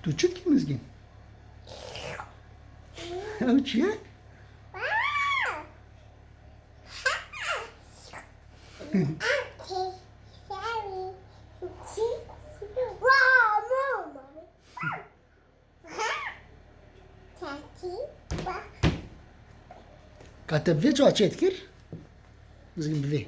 Tu çit ki mizgin? Ev çiye? Kate bve ço açet kir? Mizgin bve.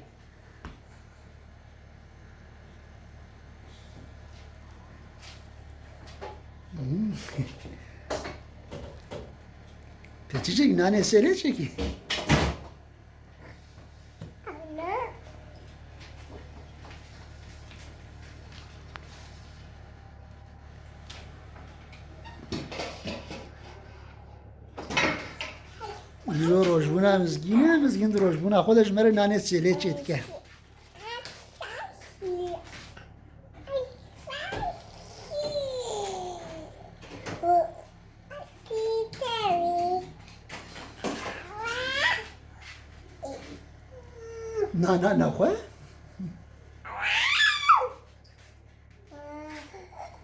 Te çiçek nane sele çeki. Lo rojbuna mizgine, mizgin de rojbuna خودش مره نانه سله چید که. نه نخواه؟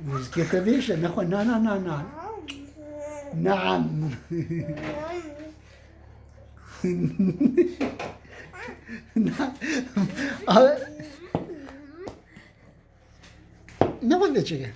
مزگی تبیشه نخواه نه نعم نه بوده چیه؟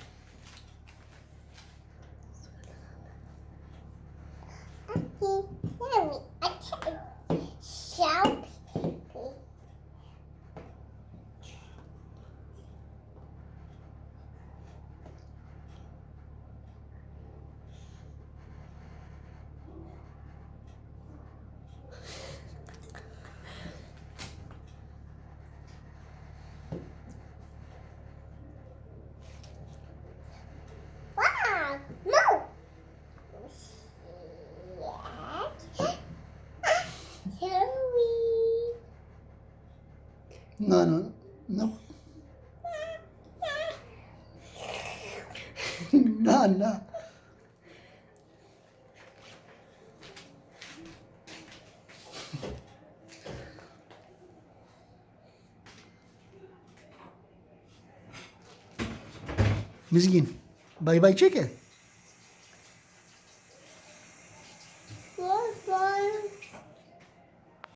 نه نه مزگین بای بای چه که؟